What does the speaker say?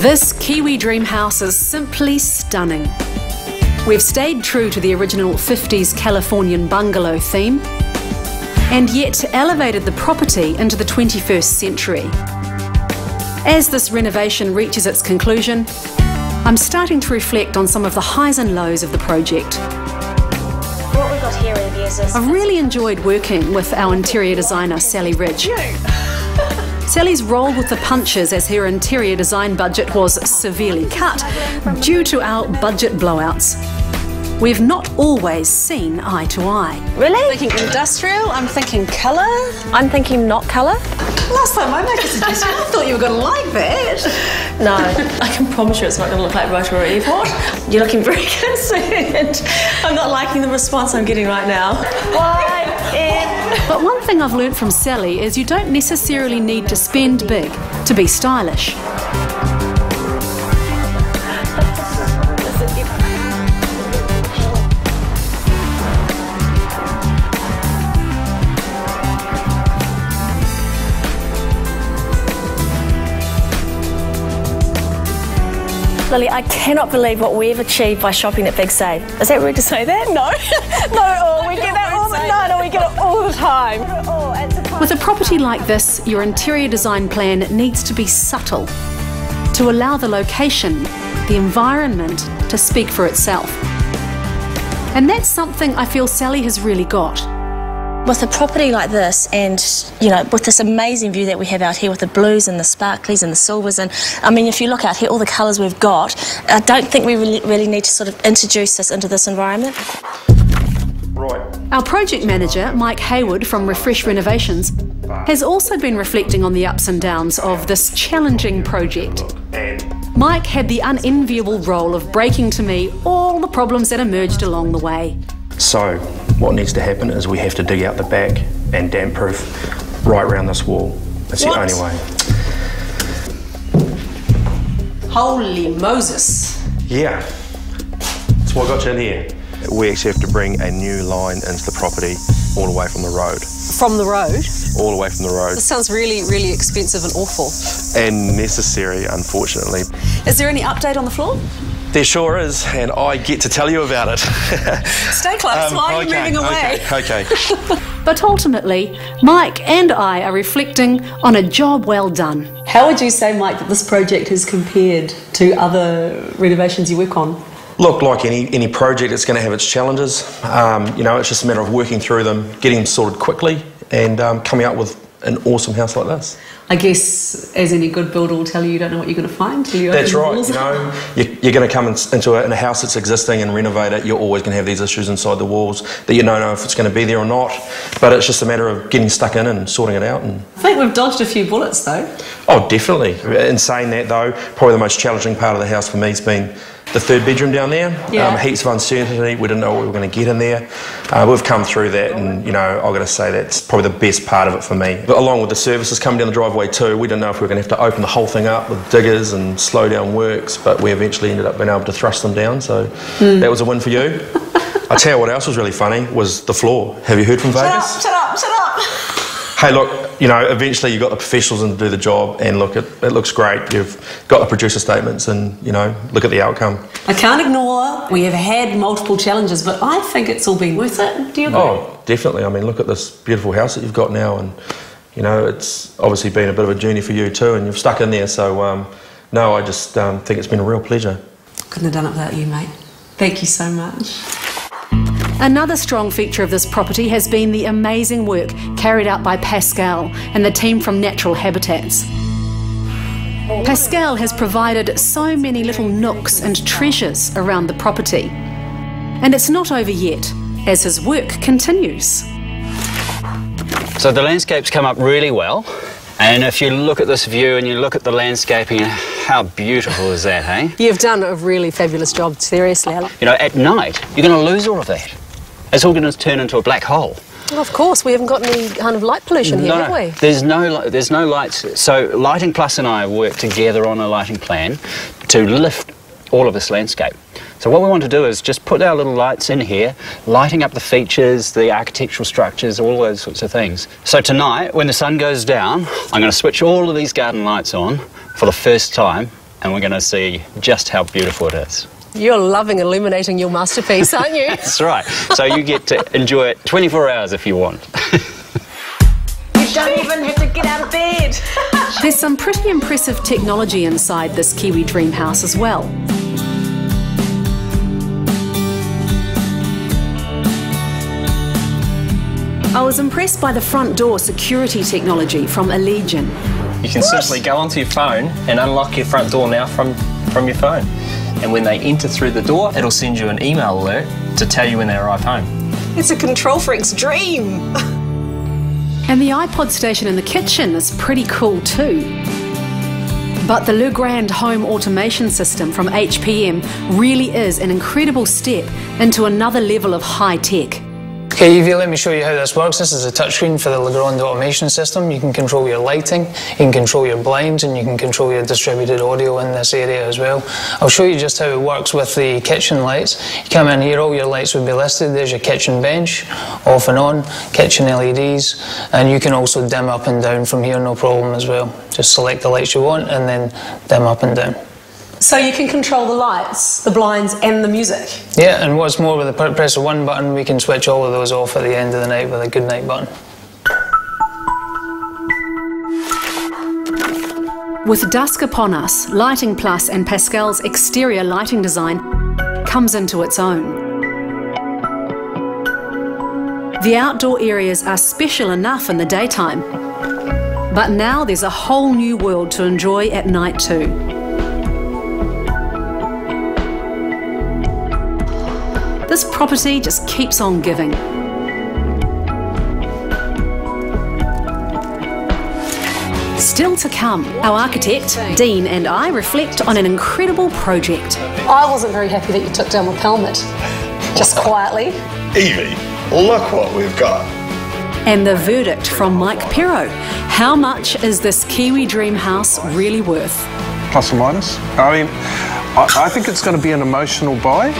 This Kiwi Dream house is simply stunning. We've stayed true to the original 50s Californian bungalow theme and yet elevated the property into the 21st century. As this renovation reaches its conclusion, I'm starting to reflect on some of the highs and lows of the project. What we've got here, Evie, is this. I've really enjoyed working with our interior designer, Sally Ridge. Sally's rolled with the punches as her interior design budget was severely cut due to our budget blowouts. We've not always seen eye to eye. Really? I'm thinking industrial, I'm thinking colour. I'm thinking not colour. Last time I made a suggestion, I thought you were going to like that. No. I can promise you it's not going to look like Rotor or Eve. What? You're looking very concerned. I'm not liking the response I'm getting right now. Why? But one thing I've learnt from Sally is you don't necessarily need to spend big to be stylish. Lily, I cannot believe what we've achieved by shopping at Big Save. Is that rude to say that? No. No, we get that all the time. No, we get it all the time. With a property like this, your interior design plan needs to be subtle to allow the location, the environment to speak for itself. And that's something I feel Sally has really got. With a property like this and, you know, with this amazing view that we have out here with the blues and the sparklies and the silvers, and I mean, if you look out here, all the colours we've got, I don't think we really need to sort of introduce this into this environment. Right. Our project manager, Mike Hayward from Refresh Renovations, has also been reflecting on the ups and downs of this challenging project. Mike had the unenviable role of breaking to me all the problems that emerged along the way. So, what needs to happen is we have to dig out the back and damp proof right around this wall. That's the only way. Holy Moses. Yeah. That's what got you in here. We actually have to bring a new line into the property all the way from the road. From the road? All the way from the road. This sounds really, really expensive and awful. And necessary, unfortunately. Is there any update on the floor? There sure is, and I get to tell you about it. Stay close, why are you moving away? Okay. But ultimately, Mike and I are reflecting on a job well done. How would you say, Mike, that this project is compared to other renovations you work on? Look, like any project, it's going to have its challenges. You know, it's just a matter of working through them, getting them sorted quickly, and coming up with an awesome house like this. I guess, as any good builder will tell you, you don't know what you're going to find till you open That's the right. walls. You know, you're going to come into in a house that's existing and renovate it. You're always going to have these issues inside the walls that you don't know if it's going to be there or not. But it's just a matter of getting stuck in and sorting it out. And I think we've dodged a few bullets, though. oh, definitely. In saying that, though, probably the most challenging part of the house for me has been the third bedroom down there. Yeah. Heaps of uncertainty. We didn't know what we were going to get in there. We've come through that, and you know, I've got to say that's probably the best part of it for me. But along with the services coming down the driveway too, we didn't know if we were going to have to open the whole thing up with diggers and slow down works, but we eventually ended up being able to thrust them down. So that was a win for you. I tell you what else was really funny was the floor. Have you heard from Vegas? Shut up! Hey, look, you know, eventually you got the professionals in to do the job, and look, it looks great. You've got the producer statements, and you know, look at the outcome. I can't ignore we have had multiple challenges, but I think it's all been worth it. Do you agree? Oh, definitely. I mean, look at this beautiful house that you've got now, and you know, it's obviously been a bit of a journey for you too, and you've stuck in there. So, no, I just think it's been a real pleasure. Couldn't have done it without you, mate. Thank you so much. Another strong feature of this property has been the amazing work carried out by Pascal and the team from Natural Habitats. Pascal has provided so many little nooks and treasures around the property. And it's not over yet, as his work continues. So the landscapes come up really well, and if you look at this view and you look at the landscaping, how beautiful is that, hey? You've done a really fabulous job, seriously, Alan. You know, at night, you're going to lose all of that. It's all going to turn into a black hole. Well, of course, we haven't got any kind of light pollution here, have we? There's no lights. So Lighting Plus and I work together on a lighting plan to lift all of this landscape. So what we want to do is just put our little lights in here, lighting up the features, the architectural structures, all those sorts of things. So tonight, when the sun goes down, I'm going to switch all of these garden lights on for the first time, and we're going to see just how beautiful it is. You're loving illuminating your masterpiece, aren't you? That's right. So you get to enjoy it 24 hours if you want. You don't even have to get out of bed. There's some pretty impressive technology inside this Kiwi Dream house as well. I was impressed by the front door security technology from Allegion. You can simply go onto your phone and unlock your front door now from your phone. And when they enter through the door, it'll send you an email alert to tell you when they arrive home. It's a control freak's dream. And the iPod station in the kitchen is pretty cool too. But the Le Grand home automation system from HPM really is an incredible step into another level of high tech. Okay, Evie, let me show you how this works. This is a touchscreen for the Le Grand automation system. You can control your lighting, you can control your blinds, and you can control your distributed audio in this area as well. I'll show you just how it works with the kitchen lights. You come in here, all your lights would be listed. There's your kitchen bench, off and on, kitchen LEDs, and you can also dim up and down from here, no problem as well. Just select the lights you want and then dim up and down. So you can control the lights, the blinds and the music? Yeah, and what's more, with the press of one button, we can switch all of those off at the end of the night with a good night button. With dusk upon us, Lighting Plus and Pascal's exterior lighting design comes into its own. The outdoor areas are special enough in the daytime, but now there's a whole new world to enjoy at night too. This property just keeps on giving. Still to come, our architect, Dean, and I reflect on an incredible project. I wasn't very happy that you took down the pelmet, just quietly. Evie, look what we've got. And the verdict from Mike Perro. How much is this Kiwi Dream house really worth? Plus or minus. I mean, I think it's going to be an emotional buy.